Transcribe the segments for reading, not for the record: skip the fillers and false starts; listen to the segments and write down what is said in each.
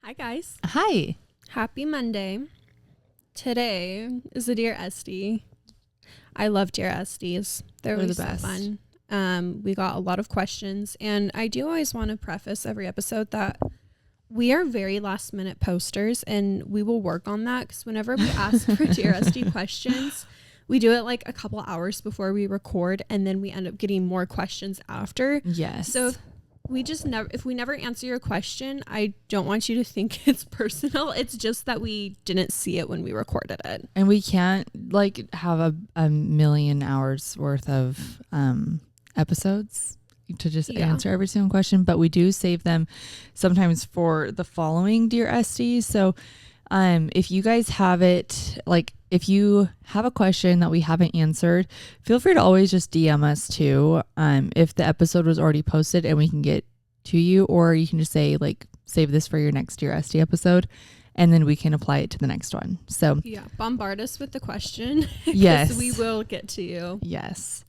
Hi, guys. Hi. Happy Monday. Today is the Dear Esty. I love Dear Esties. They're always the best. so fun. We got a lot of questions, and I do always want to preface every episode that we are very last minute posters, and we will work on that because whenever we ask for Dear Esty questions, we do it like a couple hours before we record, and then we end up getting more questions after. Yes. So if we never answer your question, I don't want you to think it's personal. It's just that we didn't see it when we recorded it. And we can't like have a million hours worth of episodes to just answer every single question, but we do save them sometimes for the following Dear Esty. So if you guys have it, like if you have a question that we haven't answered, feel free to always just DM us too. If the episode was already posted and we can get to you, or you can just say like, save this for your next Dear Esty episode, and then we can apply it to the next one. So yeah, bombard us with the question. Yes. We will get to you. Yes.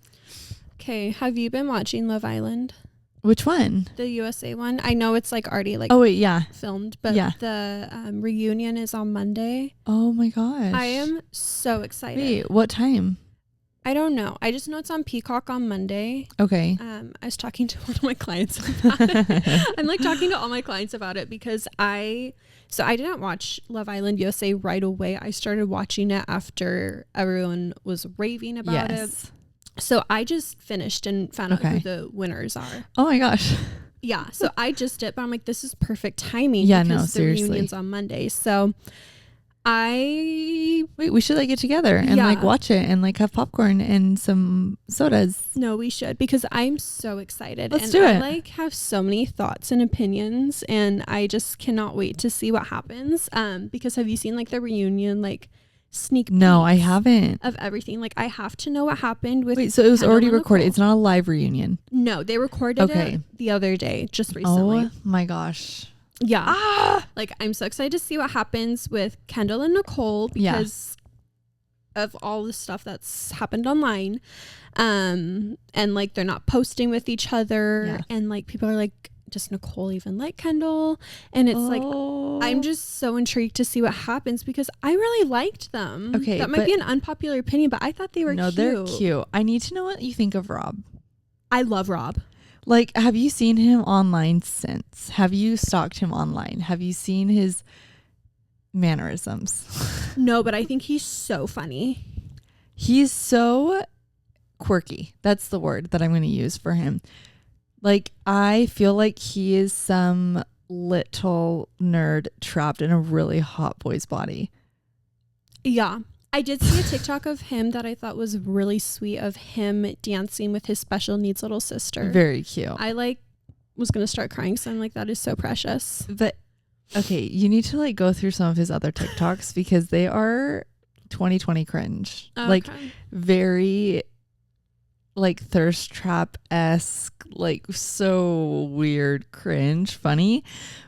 Okay. Have you been watching Love Island? Which one? The USA one. I know it's like already like filmed, but the reunion is on Monday. Oh my gosh. I am so excited. Wait, what time? I don't know. I just know it's on Peacock on Monday. Okay. I was talking to one of my clients about it. I'm like talking to all my clients about it because I didn't watch Love Island USA right away. I started watching it after everyone was raving about it. So I just finished and found out who the winners are. Oh my gosh. Yeah. So I just did, but I'm like, this is perfect timing. Yeah, because no, seriously. The reunion's on Monday. So we should like get together and like watch it and like have popcorn and some sodas. No, we should, because I'm so excited. Let's do it. I like have so many thoughts and opinions, and I just cannot wait to see what happens. Because have you seen like the reunion like sneak peeks? No, I haven't. Of everything. Like I have to know what happened with. Wait, so it was Kendall already and recorded. Nicole. It's not a live reunion. No, they recorded it the other day, just recently. Oh my gosh. Yeah. Like I'm so excited to see what happens with Kendall and Nicole because of all the stuff that's happened online. And like they're not posting with each other, and like people are like, does Nicole even like Kendall? And it's like I'm just so intrigued to see what happens because I really liked them. Okay. That might be an unpopular opinion, but I thought they were cute. No, they're cute. I need to know what you think of Rob. I love Rob. Like, have you seen him online since? Have you stalked him online? Have you seen his mannerisms? No, but I think he's so funny. He's so quirky. That's the word that I'm going to use for him. Like, I feel like he is some little nerd trapped in a really hot boy's body. Yeah. I did see a TikTok of him that I thought was really sweet, of him dancing with his special needs little sister. Very cute. I like was going to start crying, so I'm like, that is so precious. But okay, you need to like go through some of his other TikToks because they are 2020 cringe. Okay. Like very like thirst trap-esque, like so weird, cringe, funny.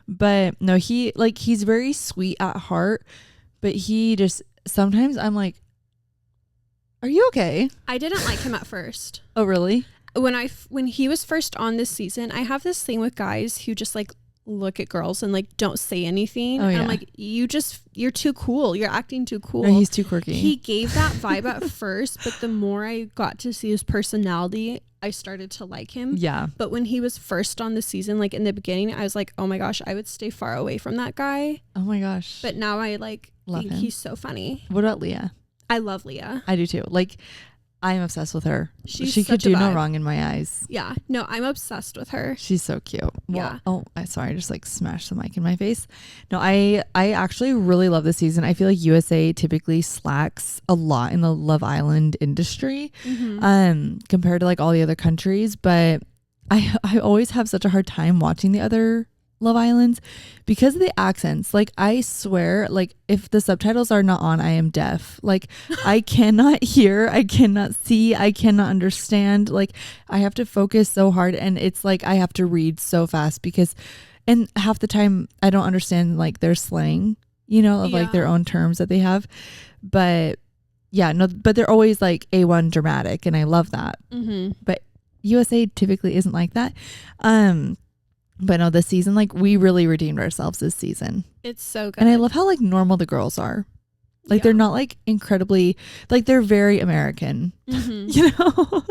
But no, he's very sweet at heart, but he just sometimes I'm like, are you okay? I didn't like him at first. Oh, really? When he was first on this season, I have this thing with guys who just like look at girls and like don't say anything. Oh, yeah. And I'm like, you're too cool. You're acting too cool. No, he's too quirky. He gave that vibe at first, but the more I got to see his personality, I started to like him. Yeah. But when he was first on the season, like in the beginning, I was like, oh my gosh, I would stay far away from that guy. Oh my gosh. But now I like Love think him. he's so funny. What about Leah? I love Leah. I do too. Like, I'm obsessed with her. She could do no wrong in my eyes. Yeah. No, I'm obsessed with her. She's so cute. Well, yeah. Oh, sorry. I just like smashed the mic in my face. No, I actually really love this season. I feel like USA typically slacks a lot in the Love Island industry, compared to like all the other countries. But I always have such a hard time watching the other Love Islands because of the accents. Like I swear, like if the subtitles are not on, I am deaf. Like I cannot hear, I cannot see, I cannot understand. Like I have to focus so hard, and it's like I have to read so fast and half the time I don't understand like their slang, of like their own terms that they have. But yeah, no, but they're always like A1 dramatic, and I love that. But USA typically isn't like that. But no, this season, like, we really redeemed ourselves this season. It's so good. And I love how, like, normal the girls are. Like, they're not, like, incredibly, like, they're very American. You know?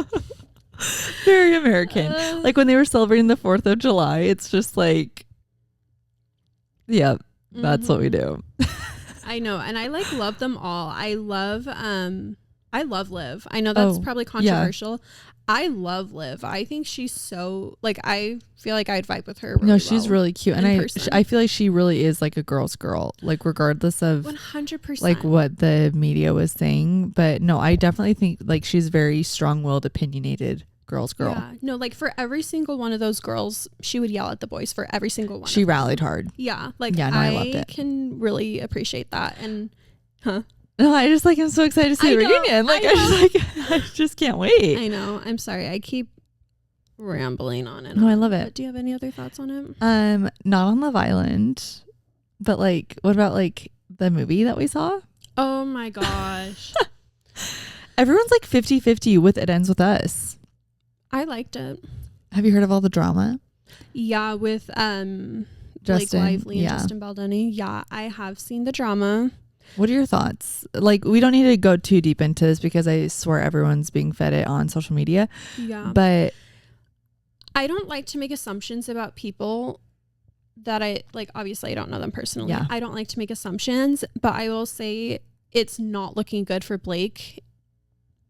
Very American. Like, when they were celebrating the 4th of July, it's just like, that's what we do. I know. And I, like, love them all. I love Liv. I know that's probably controversial. I love Liv. I think she's so, like, I feel like I'd vibe with her really No, she's really cute. And I feel like she really is, like, a girl's girl, like, regardless of 100%, like, what the media was saying. But no, I definitely think, like, she's very strong-willed, opinionated girl's girl. Yeah. No, like, for every single one of those girls, she would yell at the boys for every single one. She rallied hard. Yeah. Like, no, I loved it. Can really appreciate that. And no, I just, like, I'm so excited to see the reunion. Like, I just can't wait. I know. I'm sorry. I keep rambling on it. No, I love it. But do you have any other thoughts on it? Not on Love Island, but, like, what about, like, the movie that we saw? Oh my gosh. Everyone's like 50-50 with It Ends With Us. I liked it. Have you heard of all the drama? Yeah, with Justin, Blake Lively and Justin Baldoni. Yeah, I have seen the drama. What are your thoughts? Like, we don't need to go too deep into this because I swear everyone's being fed it on social media. Yeah. But I don't like to make assumptions about people that I, like, obviously I don't know them personally. Yeah. I don't like to make assumptions, but I will say it's not looking good for Blake.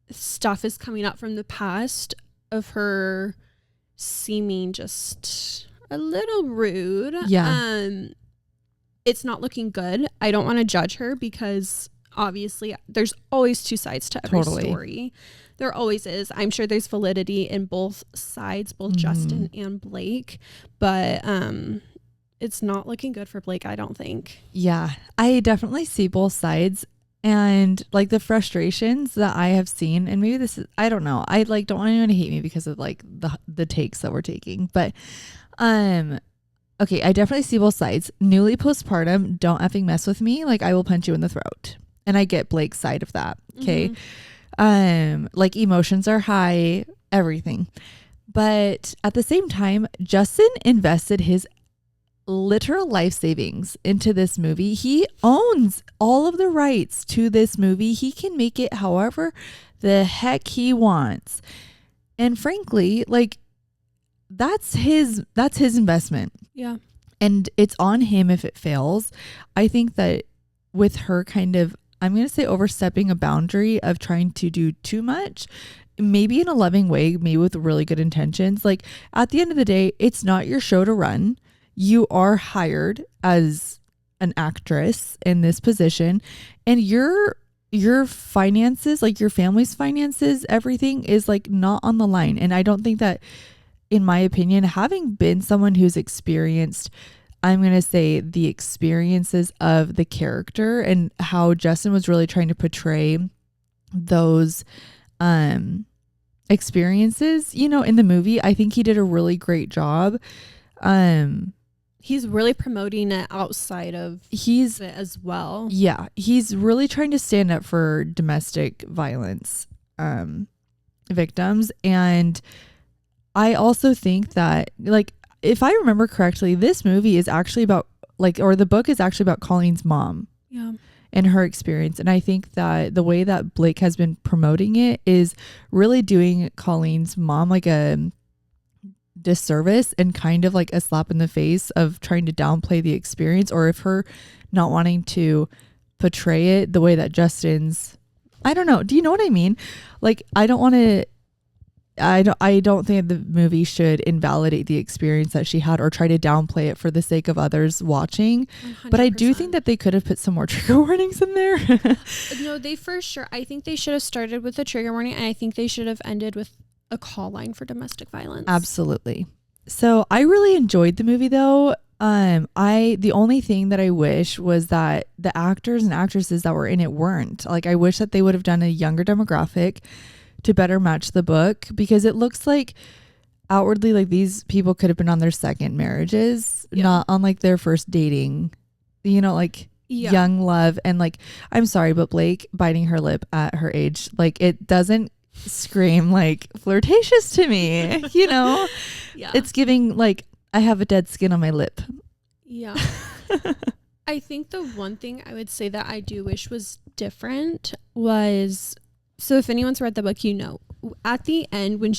Stuff is coming up from the past of her seeming just a little rude. Yeah. It's not looking good. I don't want to judge her because obviously there's always two sides to every story. There always is. I'm sure there's validity in both sides, both Justin and Blake, but it's not looking good for Blake, I don't think. Yeah, I definitely see both sides. And, like, the frustrations that I have seen, and maybe this is, I don't know, I, like, don't want anyone to hate me because of, like, the takes that we're taking, but okay, I definitely see both sides. Newly postpartum, don't effing mess with me. Like, I will punch you in the throat. And I get Blake's side of that. Okay. Like, emotions are high, everything. But at the same time, Justin invested his literal life savings into this movie. He owns all of the rights to this movie. He can make it however the heck he wants. And frankly, like, that's his investment. Yeah. And it's on him if it fails. I think that with her kind of, I'm going to say, overstepping a boundary of trying to do too much, maybe in a loving way, maybe with really good intentions. Like, at the end of the day, it's not your show to run. You are hired as an actress in this position, and your finances, like your family's finances, everything is, like, not on the line. And I don't think that, in my opinion, having been someone who's experienced, I'm going to say, the experiences of the character and how Justin was really trying to portray those experiences, you know, in the movie, I think he did a really great job. He's really promoting it outside of it as well. Yeah. He's really trying to stand up for domestic violence victims. And I also think that, like, if I remember correctly, this movie is actually about, like, or the book is actually about Colleen's mom. Yeah. And her experience. And I think that the way that Blake has been promoting it is really doing Colleen's mom like a disservice and kind of like a slap in the face of trying to downplay the experience, or if her not wanting to portray it the way that Justin's, I don't know. Do you know what I mean? Like, I don't think the movie should invalidate the experience that she had or try to downplay it for the sake of others watching. 100%. But I do think that they could have put some more trigger warnings in there. No, they for sure. I think they should have started with a trigger warning, and I think they should have ended with a call line for domestic violence. Absolutely. So I really enjoyed the movie though. The only thing that I wish was that the actors and actresses that were in it weren't. Like, I wish that they would have done a younger demographic to better match the book, because it looks like outwardly like these people could have been on their second marriages, not on like their first dating, you know, like young love. And like, I'm sorry, but Blake biting her lip at her age, like, it doesn't scream like flirtatious to me, you know. It's giving like, I have a dead skin on my lip. Yeah. I think the one thing I would say that I do wish was different was, so if anyone's read the book, you know, at the end when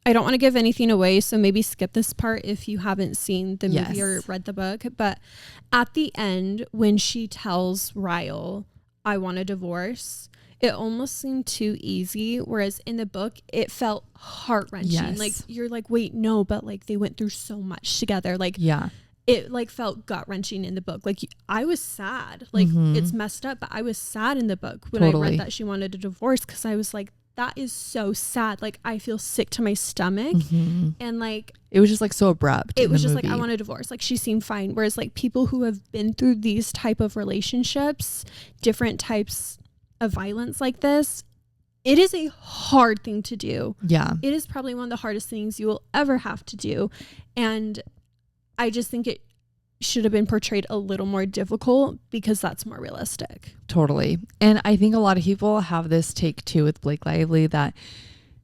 I don't want to give anything away, so maybe skip this part if you haven't seen the movie or read the book. But at the end, when she tells Ryle, I want a divorce, it almost seemed too easy. Whereas in the book, it felt heart-wrenching. Yes. Like, you're like, wait, no, but like they went through so much together. Like, yeah. It like felt gut-wrenching in the book. Like, I was sad. Like, it's messed up, but I was sad in the book when I read that she wanted a divorce, because I was like, that is so sad. Like, I feel sick to my stomach. And like, it was just like so abrupt. It was just like, I want a divorce. Like, she seemed fine. Whereas like people who have been through these type of relationships, different types of violence like this, it is a hard thing to do. Yeah. It is probably one of the hardest things you will ever have to do. And I just think it should have been portrayed a little more difficult, because that's more realistic. Totally. And I think a lot of people have this take too with Blake Lively, that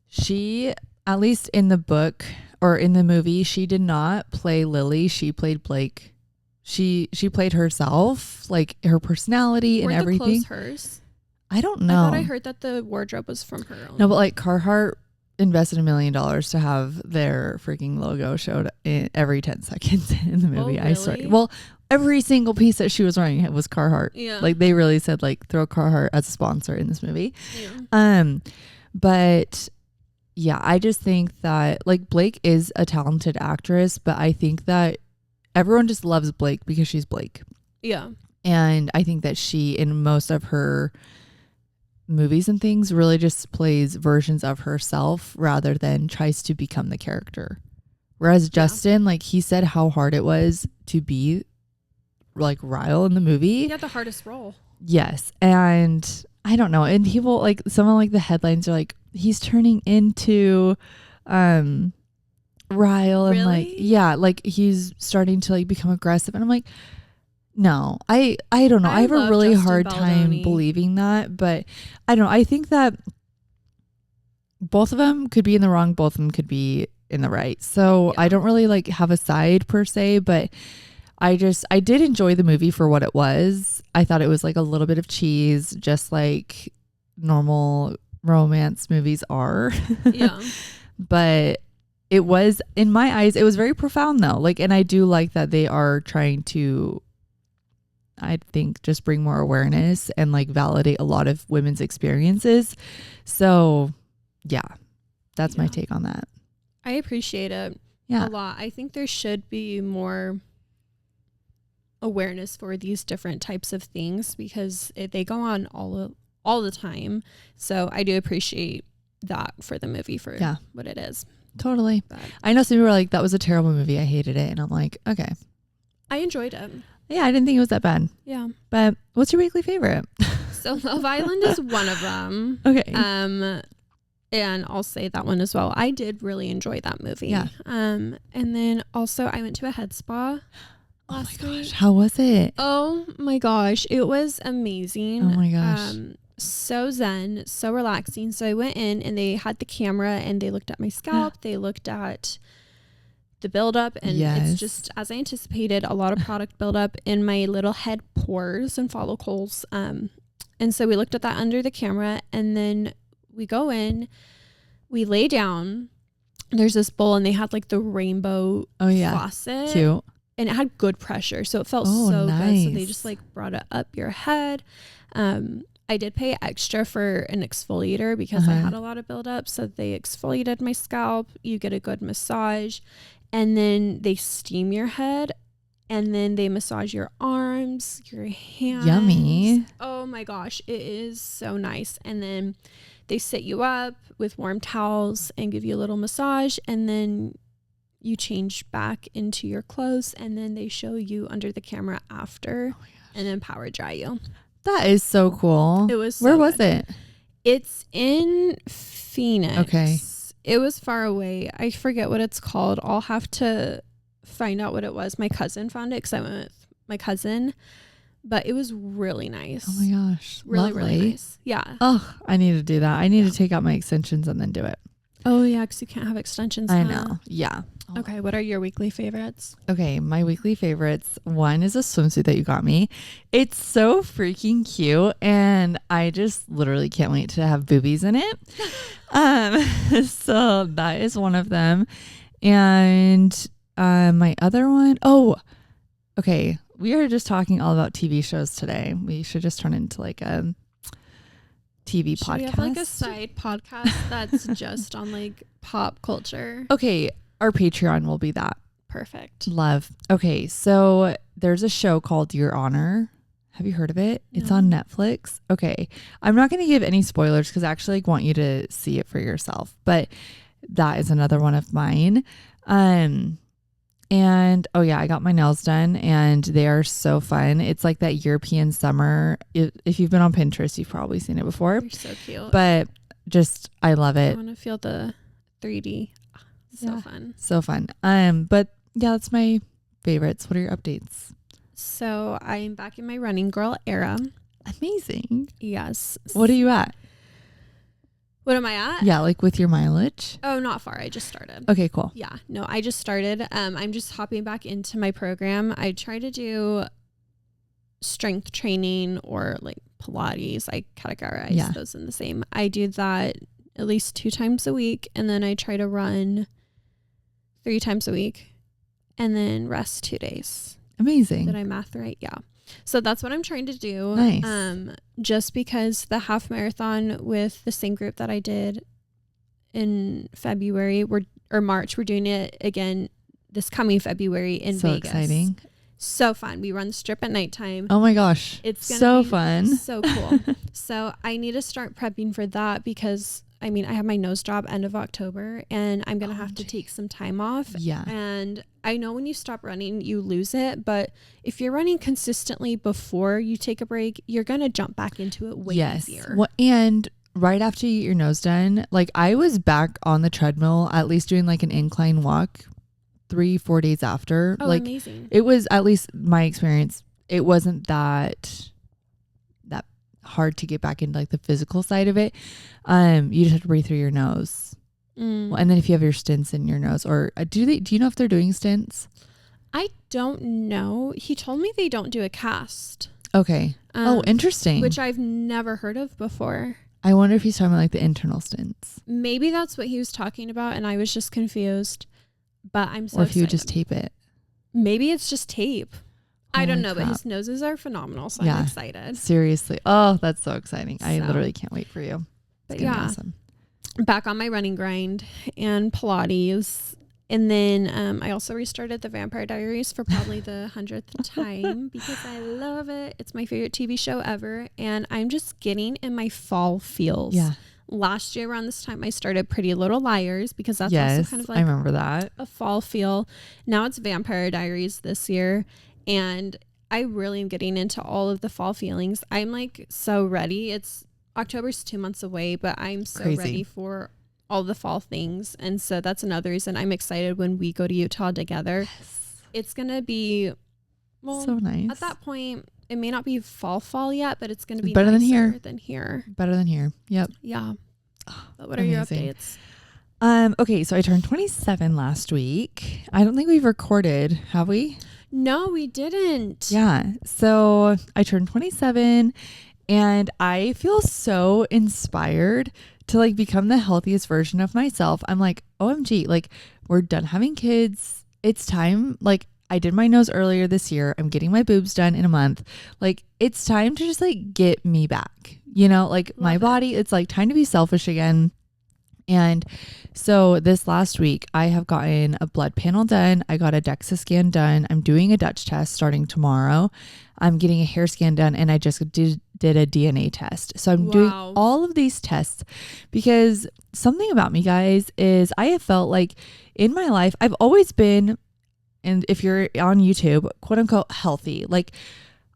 she, at least in the book or in the movie, she did not play Lily. She played Blake. She played herself, like her personality and everything. Weren't the clothes hers? I don't know. I thought I heard that the wardrobe was from her own. No, but like Carhartt invested $1 million to have their freaking logo showed in every 10 seconds in the movie. Oh, really? I swear. Well, every single piece that she was wearing was Carhartt. Yeah. Like, they really said like throw Carhartt as a sponsor in this movie. Yeah. But yeah, I just think that like Blake is a talented actress, but I think that everyone just loves Blake because she's Blake. Yeah. And I think that she, in most of her movies and things, really just plays versions of herself rather than tries to become the character. Whereas Justin, like, he said how hard it was to be like Ryle in the movie. He had the hardest role. Yes. And I don't know. And people, like, some of like the headlines are like, he's turning into Ryle, and like, yeah, like he's starting to like become aggressive. And I'm like, no, I don't know. I have a really hard time believing that, but I don't know. I think that both of them could be in the wrong. Both of them could be in the right. So I don't really like have a side per se, but I did enjoy the movie for what it was. I thought it was like a little bit of cheese, just like normal romance movies are. Yeah. But it was, in my eyes, it was very profound though. Like, and I do like that they are trying to, I think, just bring more awareness and like validate a lot of women's experiences. So yeah, that's my take on that. I appreciate it a lot. I think there should be more awareness for these different types of things, because they go on all the time. So I do appreciate that for the movie for what it is. Totally. But I know some people were like, that was a terrible movie, I hated it. And I'm like, okay. I enjoyed it. Yeah, I didn't think it was that bad. Yeah. But what's your weekly favorite? So Love Island is one of them. Okay. And I'll say that one as well. I did really enjoy that movie. Yeah. And then also I went to a head spa last week. How was it? Oh my gosh. It was amazing. Oh my gosh. So zen, so relaxing. So I went in and they had the camera and they looked at my scalp. They looked at the buildup, and it's just as I anticipated, a lot of product buildup in my little head pores and follicles. And so we looked at that under the camera, and then we go in, we lay down. There's this bowl, and they had like the rainbow faucet. Cute. And it had good pressure, so it felt so good. So they just like brought it up your head. I did pay extra for an exfoliator because I had a lot of buildup. So they exfoliated my scalp. You get a good massage. And then they steam your head. And then they massage your arms, your hands. Yummy. Oh my gosh. It is so nice. And then they sit you up with warm towels and give you a little massage. And then you change back into your clothes. And then they show you under the camera after and then power dry you. That is so cool. It was Where was it? It's in Phoenix. Okay. It was far away. I forget what it's called. I'll have to find out what it was. My cousin found it because I went with my cousin. But it was really nice. Oh my gosh. Really, Lovely. really nice. Yeah. Oh, I need to do that. I need to take out my extensions and then do it. Oh yeah, because you can't have extensions. I know. Yeah. Okay, what are your weekly favorites? Okay, my weekly favorites. One is a swimsuit that you got me. It's so freaking cute, and I just literally can't wait to have boobies in it. So that is one of them. And my other one, okay, we are just talking all about TV shows today. We should just turn into like a TV podcast. We have like a side podcast that's just on like pop culture. Okay, our Patreon will be that. Perfect. Love. Okay, so there's a show called Your Honor. Have you heard of it? No. It's on Netflix. Okay, I'm not going to give any spoilers because I actually want you to see it for yourself. But that is another one of mine. And oh yeah, I got my nails done and they are so fun. It's like that European summer. If you've been on Pinterest, you've probably seen it before. They're so cute. But just, I love it. I want to feel the 3D. So fun. So fun. But yeah, that's my favorites. What are your updates? So I'm back in my running girl era. Amazing. Yes. What are you at? What am I at? Yeah, like with your mileage. Oh, not far. I just started. Okay, cool. Yeah. No, I just started. I'm just hopping back into my program. I try to do strength training or like Pilates. I categorize those in the same. I do that at least 2 times a week. And then I try to run 3 times a week and then rest 2 days. Amazing. Did I math right? Yeah. So that's what I'm trying to do. Nice. Just because the half marathon with the same group that I did in February or March, we're doing it again this coming February in Vegas. So exciting. So fun. We run the strip at nighttime. Oh my gosh. It's gonna so be fun. So cool. So I need to start prepping for that because I have my nose job end of October and I'm going to have to take some time off. Yeah. And I know when you stop running, you lose it. But if you're running consistently before you take a break, you're going to jump back into it way easier. Well, and right after you get your nose done, like I was back on the treadmill, at least doing like an incline walk 3-4 days after. Oh, like amazing. It was, at least my experience, it wasn't that hard to get back into like the physical side of it. You just have to breathe through your nose. Well, and then if you have your stents in your nose, or do you know if they're doing stents? I don't know. He told me they don't do a cast. Okay. Interesting. Which I've never heard of before. I wonder if he's talking about like the internal stents. Maybe that's what he was talking about and I was just confused. But I'm so Or if you excited. would just tape it. Maybe it's just tape. I don't know, crap. but his noses are phenomenal, so I'm excited. Seriously. Oh, that's so exciting. I literally can't wait for you. But yeah, awesome. Back on my running grind and Pilates. And then I also restarted The Vampire Diaries for probably the 100th time because I love it. It's my favorite TV show ever. And I'm just getting in my fall feels. Yeah. Last year around this time, I started Pretty Little Liars because that's also kind of like I remember that. A fall feel. Now it's Vampire Diaries this year. And I really am getting into all of the fall feelings. I'm like so ready. October's 2 months away, but I'm so ready for all the fall things. And so that's another reason I'm excited when we go to Utah together. Yes. It's going to be, so nice. At that point, it may not be fall yet, but it's going to be better than here. Better than here. Yep. Yeah. But what are your updates? Okay, so I turned 27 last week. I don't think we've recorded, have we? No, we didn't. Yeah. So I turned 27 and I feel so inspired to like become the healthiest version of myself. I'm like, OMG, like we're done having kids. It's time. Like I did my nose earlier this year. I'm getting my boobs done in a month. Like it's time to just like get me back, like my body. It's like time to be selfish again. And so this last week, I have gotten a blood panel done. I got a DEXA scan done. I'm doing a Dutch test starting tomorrow. I'm getting a hair scan done and I just did a DNA test. So I'm doing all of these tests because something about me, guys, is I have felt like in my life, I've always been, and if you're on YouTube, quote unquote, healthy. Like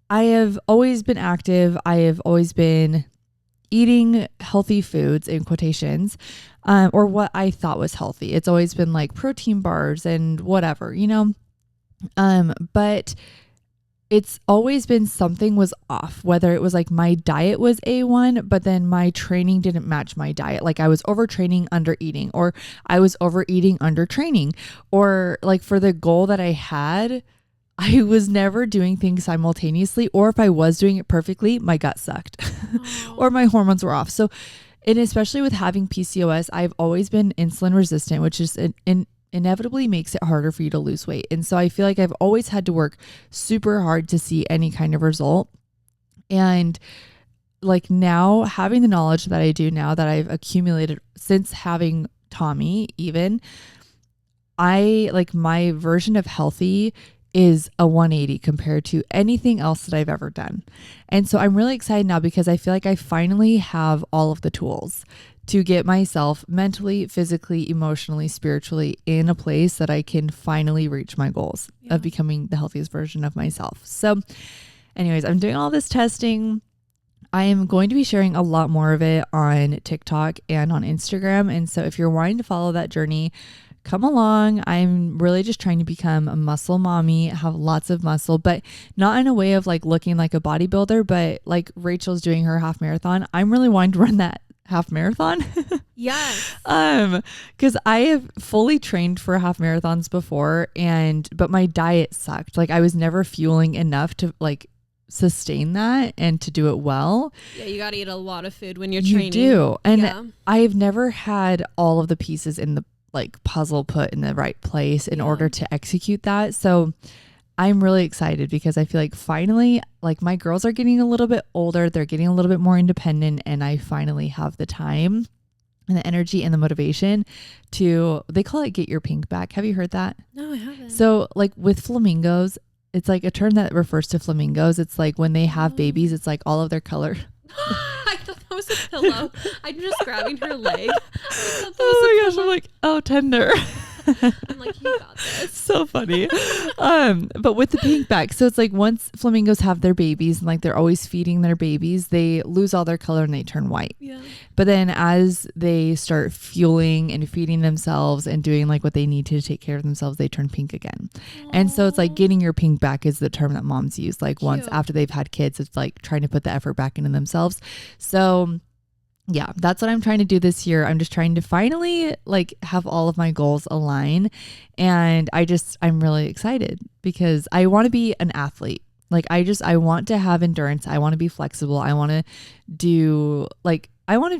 I have always been active. I have always been eating healthy foods in quotations, or what I thought was healthy. It's always been like protein bars and whatever, but it's always been something was off, whether it was like my diet was A1, but then my training didn't match my diet. Like I was overtraining, under eating, or I was overeating, under training, or like for the goal that I had, I was never doing things simultaneously, or if I was doing it perfectly, my gut sucked or my hormones were off. So, and especially with having PCOS, I've always been insulin resistant, which is inevitably makes it harder for you to lose weight. And so I feel like I've always had to work super hard to see any kind of result. And like now having the knowledge that I do now, that I've accumulated since having Tommy, even I like my version of healthy is a 180 compared to anything else that I've ever done. And so I'm really excited now because I feel like I finally have all of the tools to get myself mentally, physically, emotionally, spiritually in a place that I can finally reach my goals of becoming the healthiest version of myself. So anyways, I'm doing all this testing. I am going to be sharing a lot more of it on TikTok and on Instagram. And so if you're wanting to follow that journey, come along. I'm really just trying to become a muscle mommy, have lots of muscle, but not in a way of like looking like a bodybuilder, but like Rachel's doing her half marathon. I'm really wanting to run that half marathon. Yes. Because I have fully trained for half marathons before, but my diet sucked. Like I was never fueling enough to like sustain that and to do it well. Yeah, you got to eat a lot of food when you're training. You do. And I've never had all of the pieces in the like puzzle put in the right place in order to execute that. So I'm really excited because I feel like finally, like my girls are getting a little bit older. They're getting a little bit more independent, and I finally have the time and the energy and the motivation to, they call it get your pink back. Have you heard that? No, I haven't. So like with flamingos, it's like a term that refers to flamingos. It's like when they have babies, it's like all of their color. I thought that was a pillow. I'm just grabbing her leg. Oh my gosh, I'm like, oh, tender. I'm like, you got this. So funny. But with the pink back, so it's like once flamingos have their babies and like they're always feeding their babies, they lose all their color and they turn white. Yeah. But then as they start fueling and feeding themselves and doing like what they need to take care of themselves, they turn pink again. Aww. And so it's like getting your pink back is the term that moms use. Like once after they've had kids, it's like trying to put the effort back into themselves. So yeah, that's what I'm trying to do this year. I'm just trying to finally like have all of my goals align. And I'm really excited because I want to be an athlete. Like I want to have endurance. I want to be flexible. I want to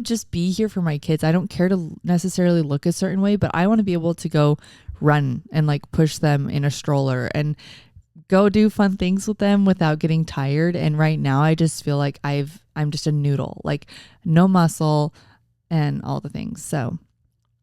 just be here for my kids. I don't care to necessarily look a certain way, but I want to be able to go run and like push them in a stroller and go do fun things with them without getting tired. And right now I just feel like I'm just a noodle, like no muscle and all the things. So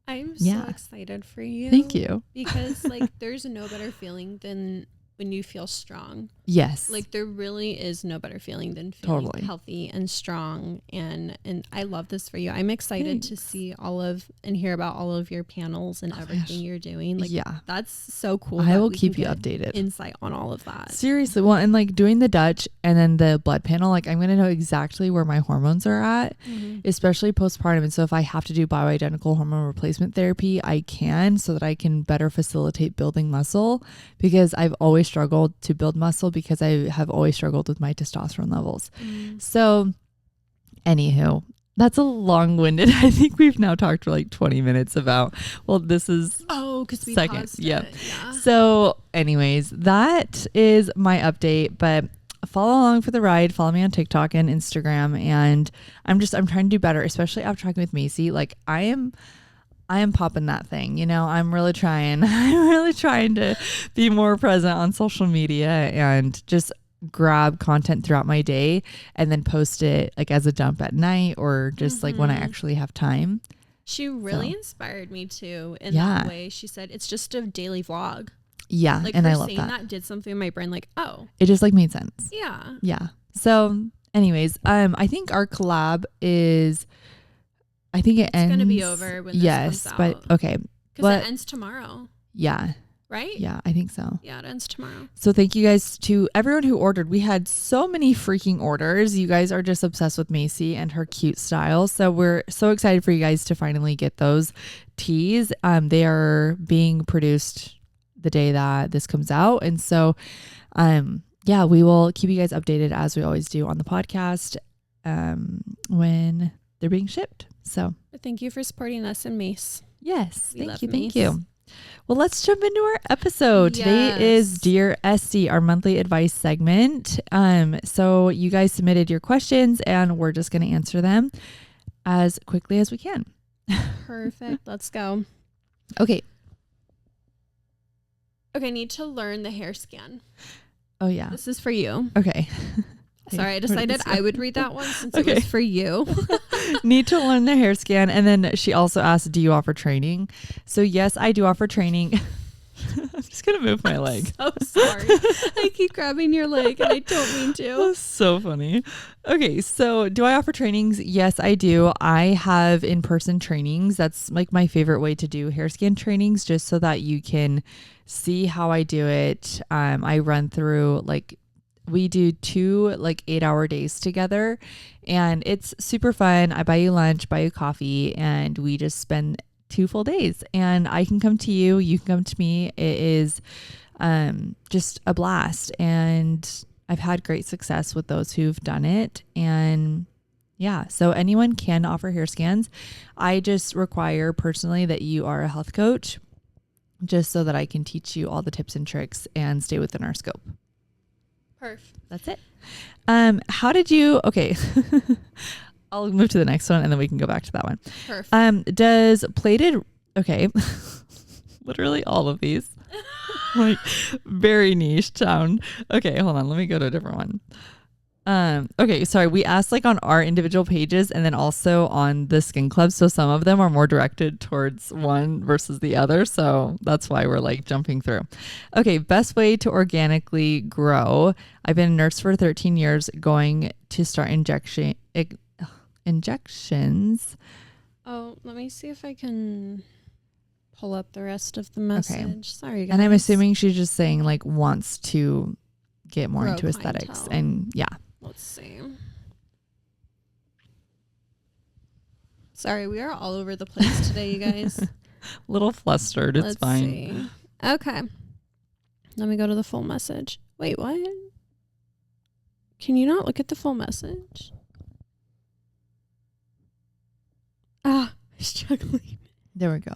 I'm so excited for you. Thank you. Because like there's no better feeling than when you feel strong. Yes. Like there really is no better feeling than feeling healthy and strong. And I love this for you. I'm excited to see and hear about all of your panels and everything you're doing. Like that's so cool. I will keep you updated. Insight on all of that. Seriously. Well, and like doing the Dutch and then the blood panel, like I'm going to know exactly where my hormones are at, especially postpartum. And so if I have to do bioidentical hormone replacement therapy, I can, so that I can better facilitate building muscle, because I've always struggled to build muscle because I have always struggled with my testosterone levels. So anywho, that's a long-winded. I think we've now talked for like 20 minutes about, well, this is because we second. Paused yep. it. Yeah. So anyways, that is my update, but follow along for the ride. Follow me on TikTok and Instagram. And I'm trying to do better, especially after talking with Macy. Like I am popping that thing, I'm really trying to be more present on social media and just grab content throughout my day and then post it like as a dump at night or just like when I actually have time. She really inspired me too in that way. She said, it's just a daily vlog. Yeah. Like and her I love saying that did something in my brain. Like, oh, it just like made sense. Yeah. Yeah. So anyways, I think our collab is, it's going to be over when this comes out. But okay. Because it ends tomorrow. Yeah. Right? Yeah, I think so. Yeah, it ends tomorrow. So thank you guys to everyone who ordered. We had so many freaking orders. You guys are just obsessed with Macy and her cute style. So we're so excited for you guys to finally get those tees. They are being produced the day that this comes out. And so yeah, we will keep you guys updated as we always do on the podcast when they're being shipped. So thank you for supporting us in Mace. Yes. We Thank you. Mace. Thank you. Well, let's jump into our episode. Yes. Today is Dear Esty, our monthly advice segment. So you guys submitted your questions and we're just going to answer them as quickly as we can. Perfect. Let's go. Okay. Okay, I need to learn the hair scan. Oh, yeah. This is for you. Okay. Sorry, I decided I would read that one since Okay. it was for you. Need to learn the hair scan. And then she also asked, do you offer training? So yes, I do offer training. I'm just going to move my leg. So sorry. I keep grabbing your leg and I don't mean to. That's so funny. Okay, so do I offer trainings? Yes, I do. I have in-person trainings. That's like my favorite way to do hair scan trainings, just so that you can see how I do it. I run through we do 2 8-hour days together and it's super fun. I buy you lunch, buy you coffee, and we just spend 2 full days, and I can come to you, you can come to me. It is just a blast, and I've had great success with those who've done it. And yeah, so anyone can offer hair scans. I just require personally that you are a health coach, just so that I can teach you all the tips and tricks and stay within our scope. Perfect. That's it. How did you, okay. I'll move to the next one and then we can go back to that one. Perfect. Does plated, okay. Literally all of these. Very niche town. Okay, hold on. Let me go to a different one. Okay, sorry. We asked on our individual pages and then also on the Skin Club. So some of them are more directed towards one versus the other. So that's why we're jumping through. Okay, best way to organically grow. I've been a nurse for 13 years, going to start injections. Oh, let me see if I can pull up the rest of the message. Okay. Sorry, guys. And I'm assuming she's just saying wants to get more into aesthetics. Clientele. And yeah. Let's see. Sorry, we are all over the place today, you guys. Little flustered. It's fine. See. Okay. Let me go to the full message. Wait, what? Can you not look at the full message? I'm struggling. There we go.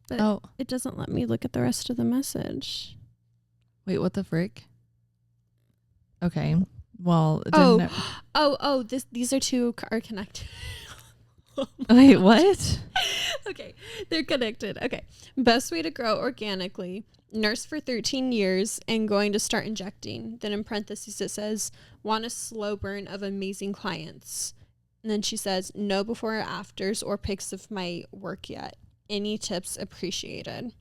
But it doesn't let me look at the rest of the message. Wait, what the frick? Okay. Well, it didn't these are two are connected. Wait, what? Okay, they're connected. Okay. Best way to grow organically. Nurse for 13 years and going to start injecting. Then in parentheses it says, want a slow burn of amazing clients. And then she says, no before or afters or pics of my work yet. Any tips appreciated.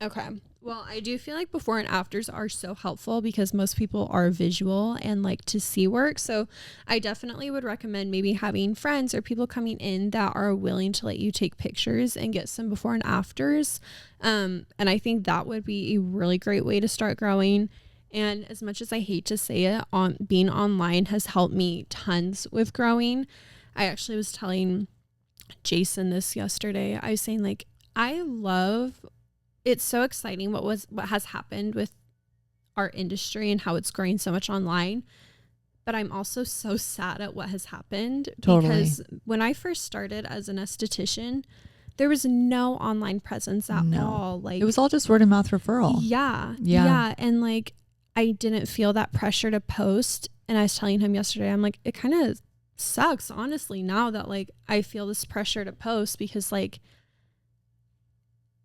Okay. Well, I do feel like before and afters are so helpful because most people are visual and like to see work. So I definitely would recommend maybe having friends or people coming in that are willing to let you take pictures and get some before and afters. And I think that would be a really great way to start growing. And as much as I hate to say it, being online has helped me tons with growing. I actually was telling Jason this yesterday. I was saying it's so exciting what has happened with our industry and how it's growing so much online. But I'm also so sad at what has happened. Totally. Because when I first started as an esthetician, there was no online presence at all. It was all just word of mouth referral. Yeah. And I didn't feel that pressure to post. And I was telling him yesterday, I'm it kind of sucks, honestly, now that I feel this pressure to post because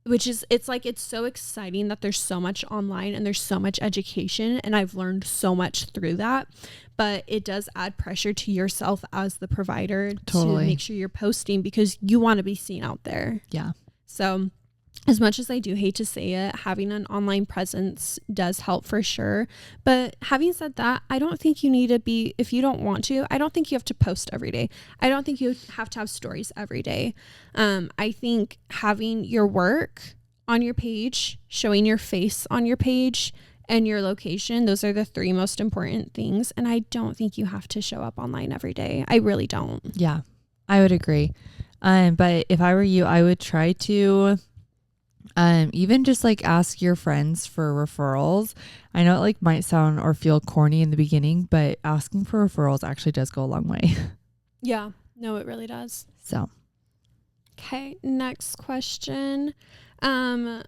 it's so exciting that there's so much online and there's so much education and I've learned so much through that, but it does add pressure to yourself as the provider to make sure you're posting because you want to be seen out there. Yeah. So as much as I do hate to say it, having an online presence does help for sure. But having said that, I don't think you need to be, if you don't want to, I don't think you have to post every day. I don't think you have to have stories every day. I think having your work on your page, showing your face on your page, and your location, those are the 3 most important things. And I don't think you have to show up online every day. I really don't. Yeah, I would agree. But if I were you, I would try to Even just like ask your friends for referrals. I know it like might sound or feel corny in the beginning, but asking for referrals actually does go a long way. Yeah, no, it really does. So, okay, next question. I'm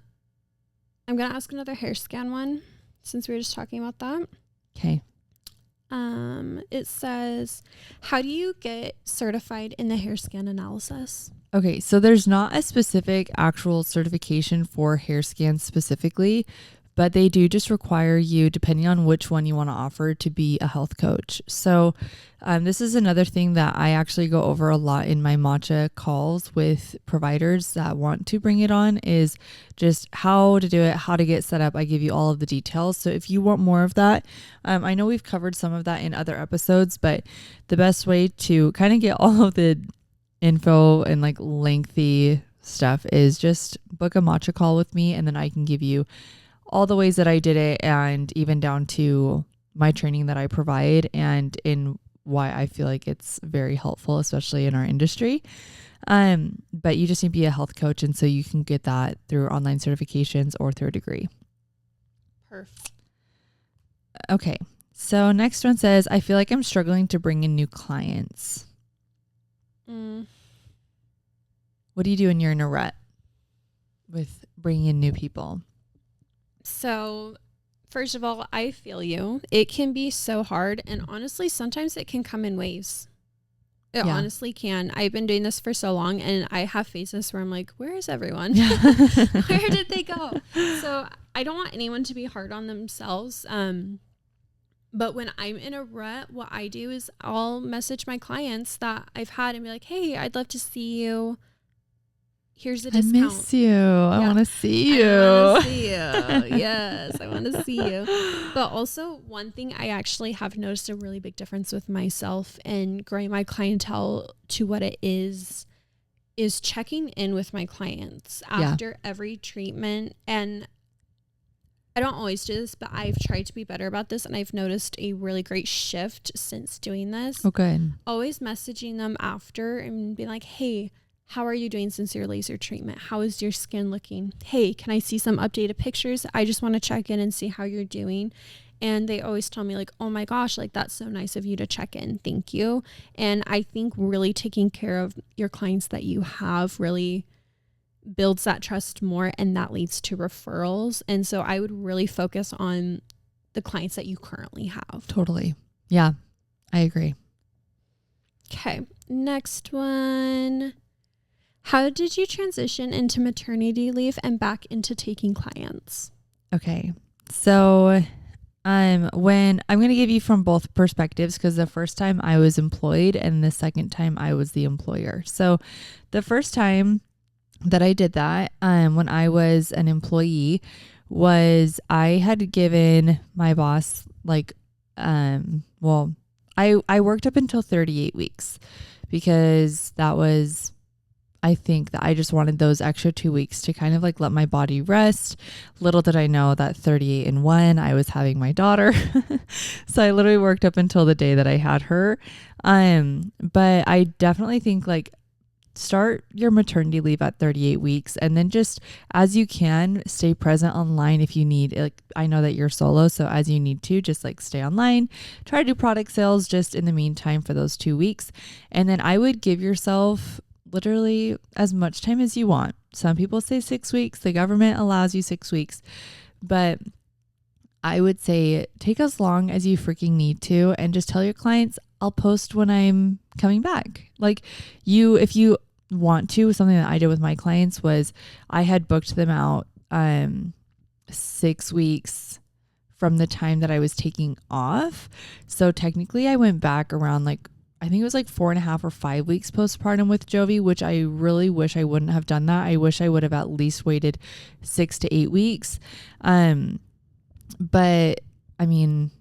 going to ask another hair scan one since we were just talking about that. okay. It says, how do you get certified in the hair scan analysis? Okay, so there's not a specific actual certification for hair scans specifically, but they do just require you, depending on which one you want to offer, to be a health coach. So this is another thing that I actually go over a lot in my matcha calls with providers that want to bring it on, is just how to do it, how to get set up. I give you all of the details. So if you want more of that, I know we've covered some of that in other episodes, but the best way to kind of get all of the info and like lengthy stuff is just book a matcha call with me, and then I can give you all the ways that I did it, and even down to my training that I provide, and in why I feel like it's very helpful, especially in our industry. But you just need to be a health coach, and so you can get that through online certifications or through a degree. Perfect. Okay, so next one says, I feel like I'm struggling to bring in new clients. What do you do when you're in a rut with bringing in new people? So, first of all, I feel you. It can be so hard. And honestly, sometimes it can come in waves. It honestly can. I've been doing this for so long, and I have phases where I'm like, where is everyone? Where did they go? So I don't want anyone to be hard on themselves. But when I'm in a rut, what I do is I'll message my clients that I've had and be like, hey, I'd love to see you. Here's the discount. I miss you. I want to see you. I want to see you. Yes, I want to see you. But also, one thing I actually have noticed a really big difference with myself and growing my clientele to what it is checking in with my clients after every treatment. And I don't always do this, but I've tried to be better about this, and I've noticed a really great shift since doing this. Oh, good. Always messaging them after and being like, hey, how are you doing since your laser treatment? How is your skin looking? Hey, can I see some updated pictures? I just want to check in and see how you're doing. And they always tell me like, oh my gosh, like that's so nice of you to check in. Thank you. And I think really taking care of your clients that you have really builds that trust more, and that leads to referrals. And so I would really focus on the clients that you currently have. Totally. Yeah, I agree. Okay. Next one. How did you transition into maternity leave and back into taking clients? Okay. So when I'm going to give you from both perspectives, because the first time I was employed and the second time I was the employer. So the first time that I did that, when I was an employee, was I had given my boss like, I worked up until 38 weeks because that was, I think that I just wanted those extra 2 weeks to kind of like let my body rest. Little did I know that 38 and 1, I was having my daughter. So I literally worked up until the day that I had her. But I definitely think like start your maternity leave at 38 weeks, and then just as you can stay present online if you need. Like I know that you're solo, so as you need to just like stay online, try to do product sales just in the meantime for those 2 weeks. And then I would give yourself literally as much time as you want. Some people say 6 weeks. The government allows you 6 weeks, but I would say take as long as you freaking need to, and just tell your clients, I'll post when I'm coming back. Like if you want to, something that I did with my clients was I had booked them out 6 weeks from the time that I was taking off. So technically I went back around like, I think it was like 4.5 or 5 weeks postpartum with Jovi, which I really wish I wouldn't have done that. I wish I would have at least waited 6 to 8 weeks. But I mean,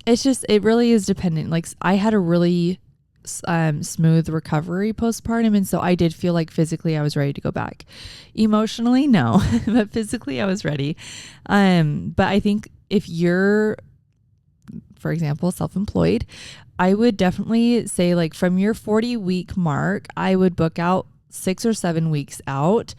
it really is dependent. Like I had a really smooth recovery postpartum, and so I did feel like physically I was ready to go back. Emotionally, no, but physically I was ready. But I think if you're, for example, self-employed, I would definitely say like from your 40-week mark, I would book out 6 or 7 weeks out.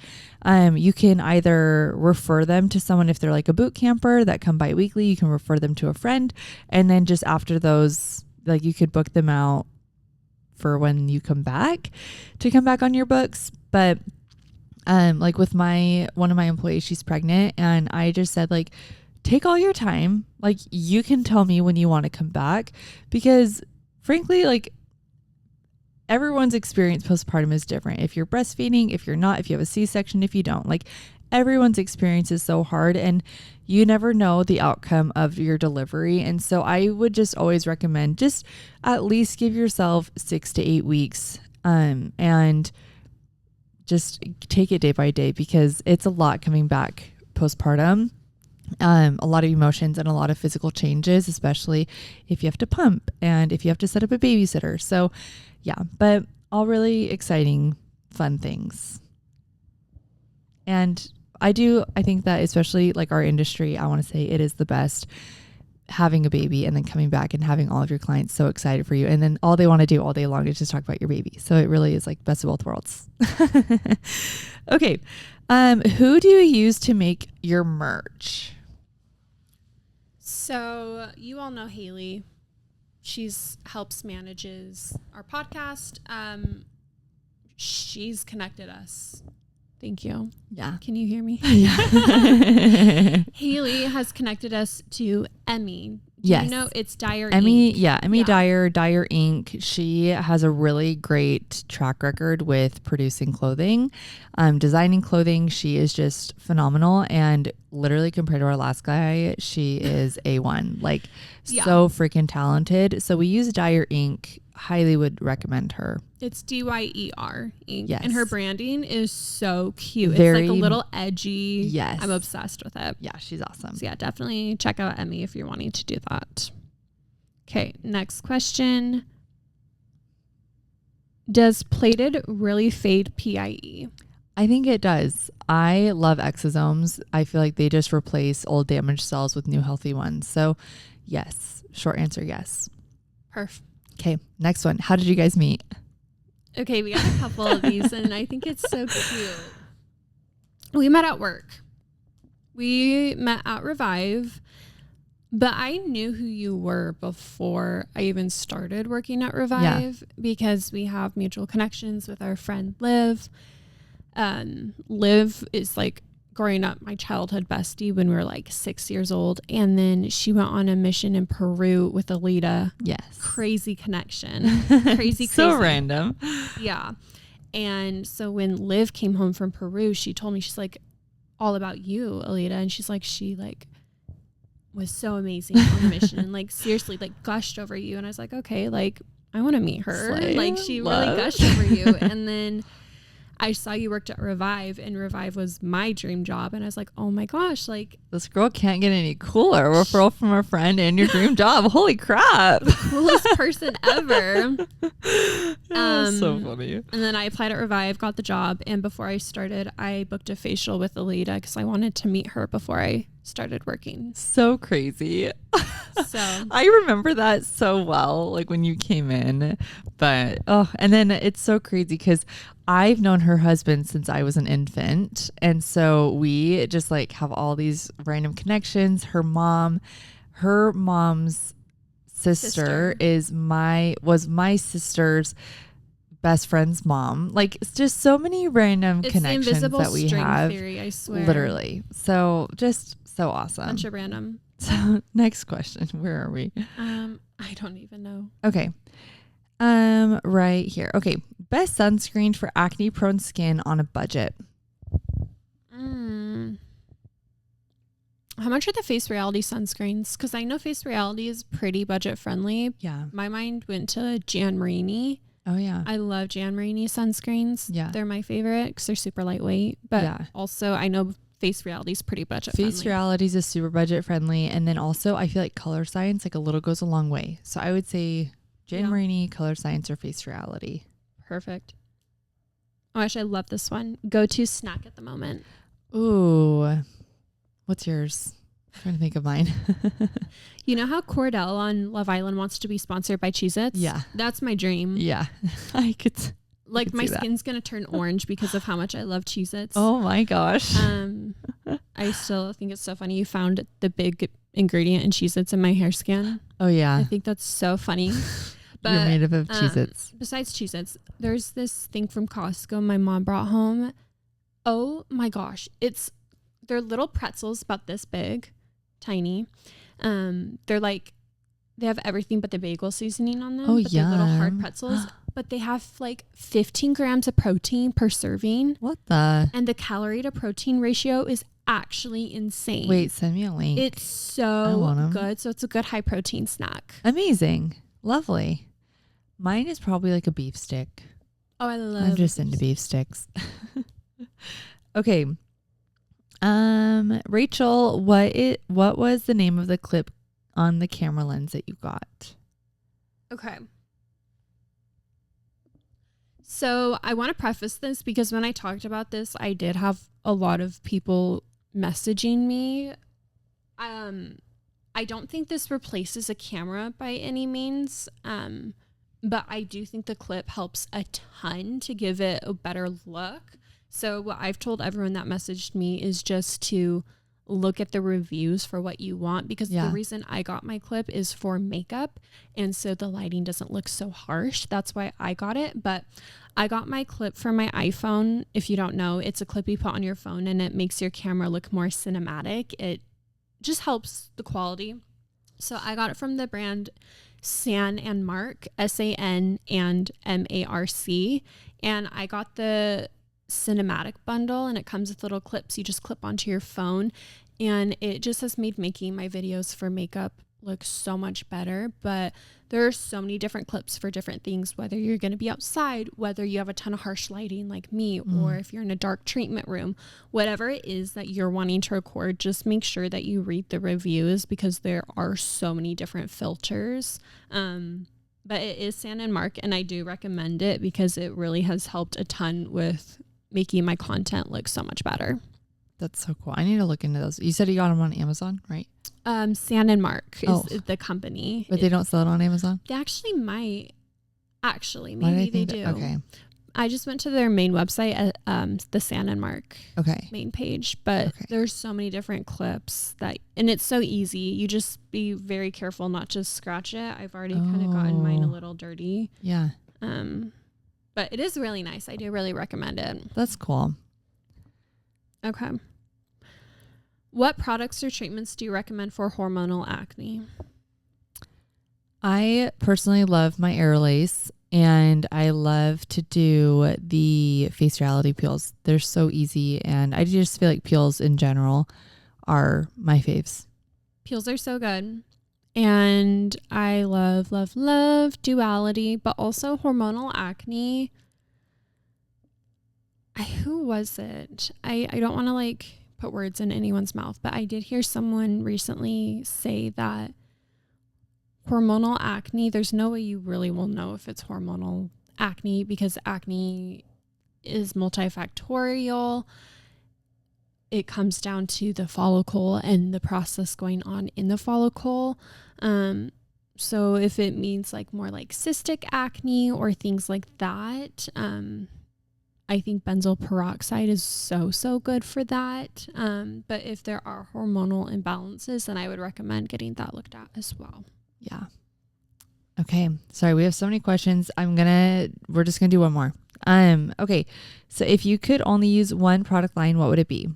You can either refer them to someone if they're like a boot camper that come bi-weekly. You can refer them to a friend, and then just after those, like you could book them out for when you come back on your books. But like with one of my employees, she's pregnant, and I just said, like, take all your time. Like, you can tell me when you want to come back, because frankly, like, everyone's experience postpartum is different. If you're breastfeeding, if you're not, if you have a C-section, if you don't, like, everyone's experience is so hard, and you never know the outcome of your delivery. And so I would just always recommend just at least give yourself 6 to 8 weeks, and just take it day by day, because it's a lot coming back postpartum. A lot of emotions and a lot of physical changes, especially if you have to pump and if you have to set up a babysitter. So yeah, but all really exciting, fun things. And I think that especially like our industry, I want to say it is the best, having a baby and then coming back and having all of your clients so excited for you. And then all they want to do all day long is just talk about your baby. So it really is like best of both worlds. Okay. Who do you use to make your merch? So you all know Haley. She's manages our podcast. She's connected us. Thank you. Yeah. Can you hear me? Yeah. Haley has connected us to Emmy. Yes. You know, it's Dyer Emmy, Inc. Yeah, Emmy Dyer Inc. She has a really great track record with producing clothing, designing clothing. She is just phenomenal, and literally compared to our last guy, she is A1. Like, so freaking talented. So we use Dyer Inc. Highly would recommend her. It's DYER Inc. Yes. And her branding is so cute. Very, it's like a little edgy. Yes. I'm obsessed with it. Yeah, she's awesome. So yeah, definitely check out Emmy if you're wanting to do that. Okay, next question. Does plated really fade PIE? I think it does. I love exosomes. I feel like they just replace old damaged cells with new healthy ones. So yes, short answer, yes. Perfect. Okay, next one. How did you guys meet? Okay, we got a couple of these, and I think it's so cute. We met at work. We met at Revive, but I knew who you were before I even started working at Revive, because we have mutual connections with our friend Liv. Liv is like growing up my childhood bestie when we were like 6 years old, and then she went on a mission in Peru with Alita. Yes. Crazy connection. Crazy. So random. Yeah. And so when Liv came home from Peru, she told me, she's like, all about you, Alita. And she's like, she like was so amazing on the mission, and like seriously like gushed over you. And I was like, okay, like I want to meet her. Slay. Like she really gushed over you. And then I saw you worked at Revive, and Revive was my dream job. And I was like, oh my gosh, like this girl can't get any cooler. Referral from a friend and your dream job. Holy crap. Coolest person ever. So funny. And then I applied at Revive, got the job. And before I started, I booked a facial with Alita because I wanted to meet her before I started working. So crazy. So I remember that so well, like when you came in. But and then it's so crazy because I've known her husband since I was an infant, and so we just like have all these random connections. Her mom's sister was my sister's best friend's mom. Like, it's just so many random connections that we have. Theory, I swear. Literally. So just so awesome. Bunch of random. So next question. Where are we? I don't even know. Okay. Right here. Okay. Best sunscreen for acne prone skin on a budget. How much are the Face Reality sunscreens? Because I know Face Reality is pretty budget friendly. Yeah. My mind went to Jan Marini. Oh yeah. I love Jan Marini sunscreens. Yeah. They're my favorite because they're super lightweight. But also I know Face Reality is pretty budget friendly. Face Reality is super budget friendly. And then also I feel like Color Science, like a little goes a long way. So I would say Jan Marini, Color Science, or Face Reality. Perfect. Oh gosh, I love this one. Go-to snack at the moment. Ooh. What's yours? I'm trying to think of mine. You know how Cordell on Love Island wants to be sponsored by Cheez-Its? Yeah. That's my dream. Yeah. I could. Like my skin's gonna turn orange because of how much I love Cheez-Its. Oh my gosh. I still think it's so funny you found the big ingredient in Cheez-Its in my hair scan. Oh yeah. I think that's so funny. But you're made up of Cheez-Its. Besides Cheez-Its, there's this thing from Costco my mom brought home. Oh my gosh. They're little pretzels about this big, tiny. They're like, they have everything but the bagel seasoning on them. Oh, but they're little hard pretzels. But they have like 15 grams of protein per serving. What the? And the calorie to protein ratio is actually insane. Wait, send me a link. It's so good. So it's a good high protein snack. Amazing. Lovely. Mine is probably like a beef stick. Oh, I'm just into beef sticks. Okay. Rachel, what was the name of the clip on the camera lens that you got? Okay. So I want to preface this because when I talked about this, I did have a lot of people messaging me. I don't think this replaces a camera by any means. But I do think the clip helps a ton to give it a better look. So what I've told everyone that messaged me is just to look at the reviews for what you want, because the reason I got my clip is for makeup, and so the lighting doesn't look so harsh. That's why I got it. But I got my clip for my iPhone. If you don't know, it's a clip you put on your phone and it makes your camera look more cinematic. It just helps the quality. So I got it from the brand San and Mark, SAN and MARC, and I got the cinematic bundle, and it comes with little clips you just clip onto your phone, and it just has made making my videos for makeup look so much better. But there are so many different clips for different things, whether you're going to be outside, whether you have a ton of harsh lighting like me, or if you're in a dark treatment room, whatever it is that you're wanting to record, just make sure that you read the reviews, because there are so many different filters. But it is San and Mark, and I do recommend it because it really has helped a ton with making my content look so much better. That's so cool. I need to look into those. You said you got them on Amazon, right? San and Mark is the company. But they don't sell it on Amazon? They actually might. Maybe they do. Okay. I just went to their main website at the San and Mark main page. But there's so many different clips and it's so easy. You just be very careful not to scratch it. I've already kind of gotten mine a little dirty. Yeah. But it is really nice. I do really recommend it. That's cool. Okay. What products or treatments do you recommend for hormonal acne? I personally love my Airlace, and I love to do the Face Reality peels. They're so easy, and I just feel like peels in general are my faves. Peels are so good. And I love, love, love Duality, but also hormonal acne. Who was it? I don't want to put words in anyone's mouth, but I did hear someone recently say that hormonal acne, there's no way you really will know if it's hormonal acne, because acne is multifactorial. It comes down to the follicle and the process going on in the follicle. So if it means more like cystic acne or things like that, I think benzoyl peroxide is so good for that. But if there are hormonal imbalances, then I would recommend getting that looked at as well. Yeah. Okay. Sorry, we have so many questions. We're just gonna do one more. Okay. So if you could only use one product line, what would it be?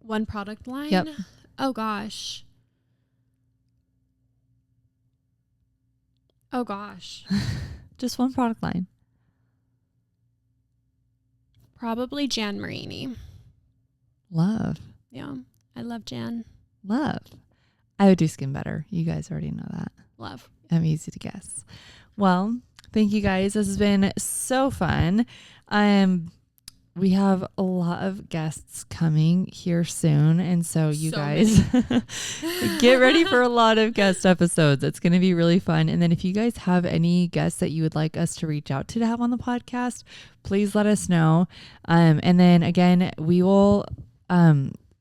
One product line? Yep. Oh gosh. Just one product line. Probably Jan Marini. Love. Yeah. I love Jan. Love. I would do Skin Better. You guys already know that. Love. I'm easy to guess. Well, thank you guys. This has been so fun. We have a lot of guests coming here soon. And so you guys get ready for a lot of guest episodes. It's going to be really fun. And then if you guys have any guests that you would like us to reach out to have on the podcast, please let us know. And then again, we will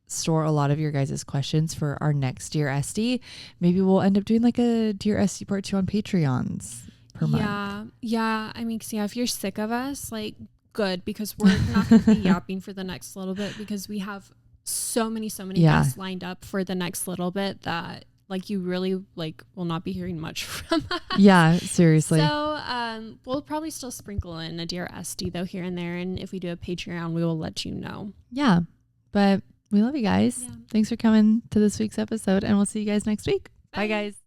store a lot of your guys' questions for our next Dear Esty. Maybe we'll end up doing a Dear Esty part 2 on Patreons. per month. Yeah. I mean, 'cause, if you're sick of us, like, good, because we're not going to be yapping for the next little bit, because we have so many guests lined up for the next little bit that, like, you really, like, will not be hearing much from us. Yeah, seriously. So we'll probably still sprinkle in a Dear Esty, though, here and there, and if we do a Patreon, we will let you know. Yeah, but we love you guys. Thanks for coming to this week's episode, and we'll see you guys next week. Bye guys.